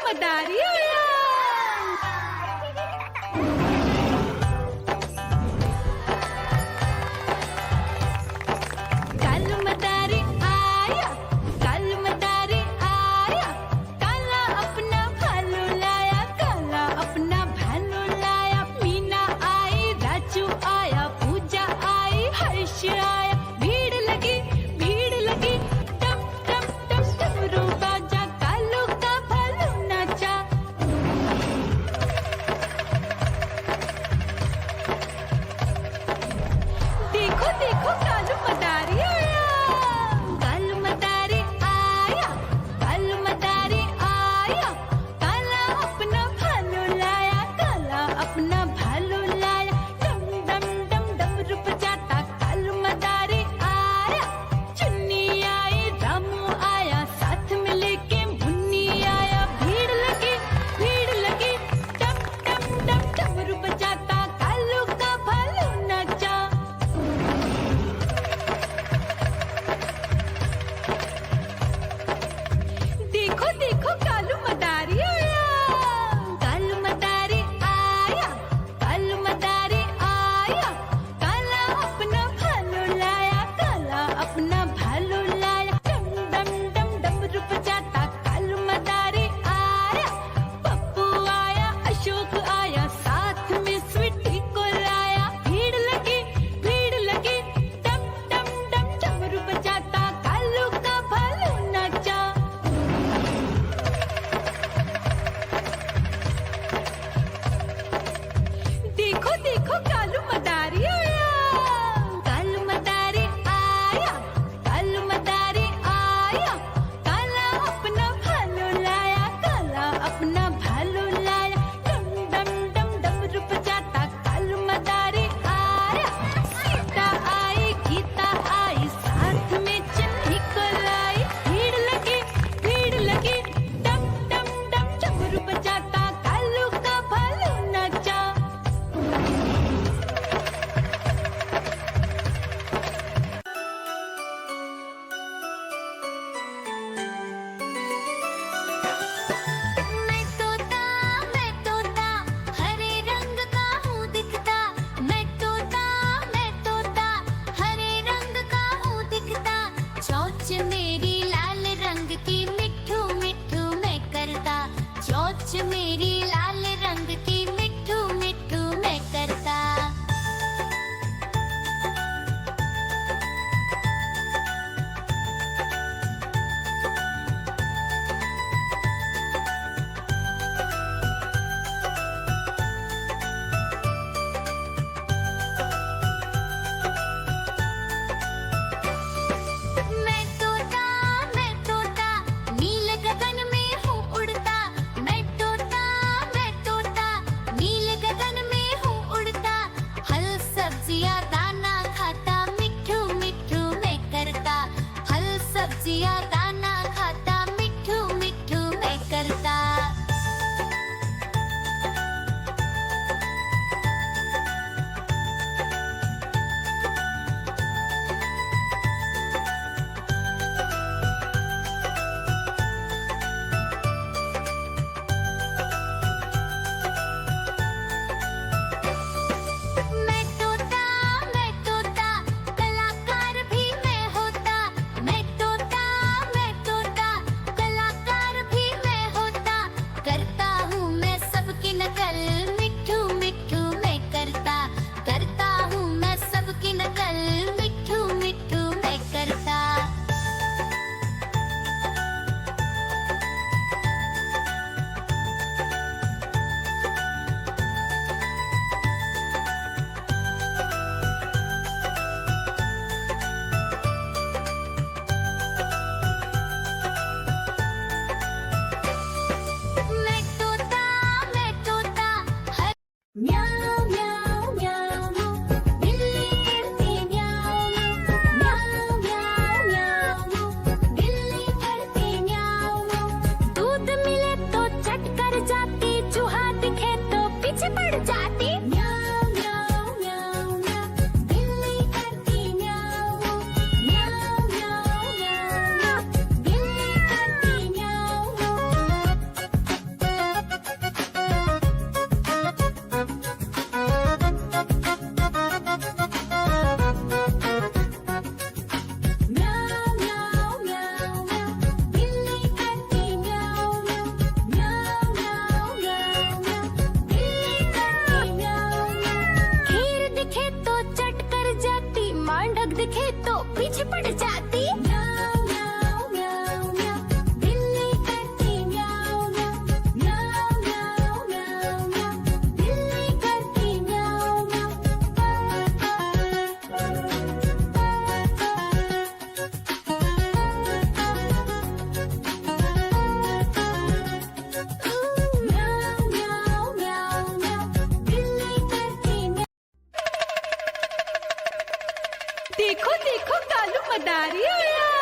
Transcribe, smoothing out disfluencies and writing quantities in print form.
मदारी आया। कालू मदारी आया, कालू मदारी आया, काला अपना भालू लाया, काला अपना भालू लाया। मीना आई, राजू आया, पूजा आई, हर्ष आया। भीड़ लगी, भीड़ लगी, टप टप टप डमरू बाजा, कालू का भालू नाचा। देखो देखो कालू मदारी आया, कालू मदारी आया, कालू मदारी आया, काला अपना भालू लाया, काला अपना भालू लाया। डम डम डम डमरू बजाता कालू मदारी आया। चुन्नी आई, रामू आया, साथ में लेके मुन्नी आया। भीड़ लगी, डम डम डम डमरू बजाता कालू का भालू नाचा। दिखे तो पीछे पड़ जाती। म्याऊं म्याऊं म्याऊं म्याऊं, बिल्ली करती म्याऊं म्याऊं। म्याऊं म्याऊं म्याऊं म्याऊं, बिल्ली करती म्याऊं म्याऊं म्याऊं म्याऊं, बिल्ली करती म्याऊं। देखो देखो कालू मदारी आया।